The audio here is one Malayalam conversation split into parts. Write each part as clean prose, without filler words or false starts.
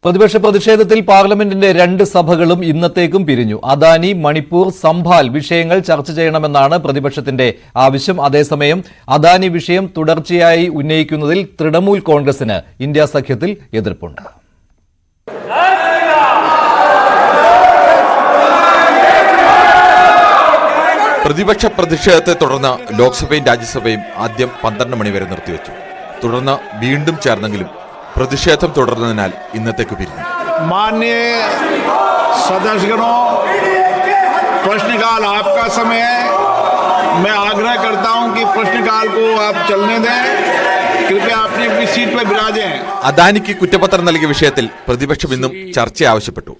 പ്രതിപക്ഷ പ്രതിഷേധത്തിൽ പാർലമെന്റിന്റെ രണ്ട് സഭകളും ഇന്നത്തേക്കും പിരിഞ്ഞു. അദാനി, മണിപ്പൂർ, സംഭാൽ വിഷയങ്ങൾ ചർച്ച ചെയ്യണമെന്നാണ് പ്രതിപക്ഷത്തിന്റെ ആവശ്യം. അതേസമയം അദാനി വിഷയം തുടർച്ചയായി ഉന്നയിക്കുന്നതിൽ തൃണമൂൽ കോൺഗ്രസിന് ഇന്ത്യ സഖ്യത്തിൽ എതിർപ്പുണ്ട്. പ്രതിപക്ഷ പ്രതിഷേധത്തെ തുടർന്ന് ലോക്സഭയും രാജ്യസഭയും ആദ്യം 12 മണി വരെ നിർത്തിവെച്ചു. തുടർന്ന് വീണ്ടും ചേർന്നെങ്കിലും പ്രതിഷേധം തുടർന്നതിനാൽ ഇന്നത്തേക്ക് പിരിഞ്ഞു. माननीय सदस्यगणों, प्रश्नकाल आपका समय है. मैं आग्रह करता हूं कि प्रश्नकाल को आप चलने दें. कृपया अपनी अपनी सीट पर विराजें. അദാനിക്ക് കുറ്റപത്രം നൽകിയ വിഷയത്തിൽ പ്രതിപക്ഷം ഇന്നും ചർച്ച ആവശ്യപ്പെട്ടു.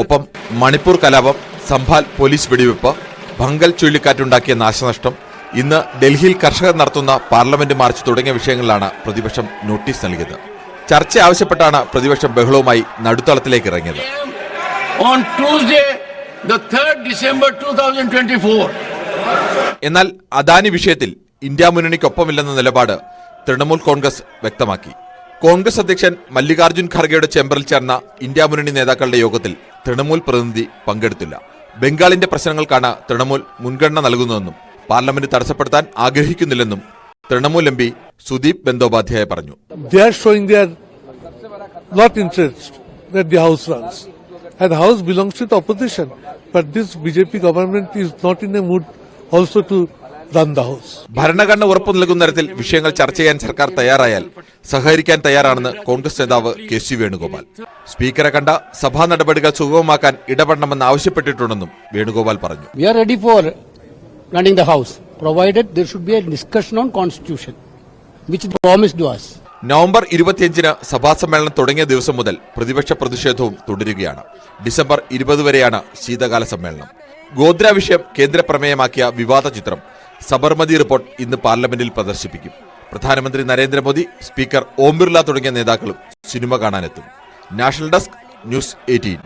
ഒപ്പം മണിപ്പൂർ കലാപം, സംഭാൽ പോലീസ് വെടിവെപ്പ്, ഭങ്കൽ ചുഴലിക്കാറ്റുണ്ടാക്കിയ നാശനഷ്ടം, ഇന്ന് ഡൽഹിയിൽ കർഷകർ നടത്തുന്ന പാർലമെന്റ് മാർച്ച് തുടങ്ങിയ വിഷയങ്ങളിലാണ് പ്രതിപക്ഷം നോട്ടീസ് നൽകിയത്. ചർച്ച ആവശ്യപ്പെട്ടാണ് പ്രതിപക്ഷം ബഹളവുമായി നടുത്തളത്തിലേക്ക് ഇറങ്ങിയത്. എന്നാൽ അദാനി വിഷയത്തിൽ ഇന്ത്യ മുന്നണിക്കൊപ്പമില്ലെന്ന നിലപാട് തൃണമൂൽ കോൺഗ്രസ് വ്യക്തമാക്കി. കോൺഗ്രസ് അധ്യക്ഷൻ മല്ലികാർജ്ജുൻ ഖർഗെയുടെ ചേംബറിൽ ചേർന്ന ഇന്ത്യ മുന്നണി നേതാക്കളുടെ യോഗത്തിൽ തൃണമൂൽ പ്രതിനിധി പങ്കെടുത്തില്ല. ബംഗാളിന്റെ പ്രശ്നങ്ങൾക്കാണ് തൃണമൂൽ മുൻഗണന നൽകുന്നതെന്നും പാർലമെന്റ് തടസ്സപ്പെടുത്താൻ ആഗ്രഹിക്കുന്നില്ലെന്നും തൃണമൂൽ എം പി സുദീപ് ബന്ദോപാധ്യായ പറഞ്ഞു. They are showing their not interest that the house runs, and the house belongs to the opposition. But this BJP government is not in a mood also to run the house. ഭരണഘടന ഉറപ്പു നൽകുന്ന തരത്തിൽ വിഷയങ്ങൾ ചർച്ച ചെയ്യാൻ സർക്കാർ തയ്യാറായാൽ സഹകരിക്കാൻ തയ്യാറാണെന്ന് കോൺഗ്രസ് നേതാവ് KC വേണുഗോപാൽ. സ്പീക്കറെ കണ്ട സഭാ നടപടികൾ സുഗമമാക്കാൻ ഇടപെടണമെന്ന് ആവശ്യപ്പെട്ടിട്ടുണ്ടെന്നും വേണുഗോപാൽ പറഞ്ഞു. We are ready for running the house, provided there should be a discussion on constitution, which is promised to us. November 25-ന് സഭാ സമ്മേളനം തുടങ്ങിയ ദിവസം മുതൽ പ്രതിപക്ഷ പ്രതിഷേധവും തുടരുകയാണ്. ഡിസംബർ 20 വരെയാണ് ശീതകാല സമ്മേളനം. ഗോദ്ര വിഷയം കേന്ദ്ര പ്രമേയമാക്കിയ വിവാദ ചിത്രം സബർമതി റിപ്പോർട്ട് ഇന്ന് പാർലമെന്റിൽ പ്രദർശിപ്പിക്കും. പ്രധാനമന്ത്രി നരേന്ദ്രമോദി, സ്പീക്കർ ഓം ബിർള തുടങ്ങിയ നേതാക്കളും സിനിമ കാണാനെത്തും. National desk, news 18.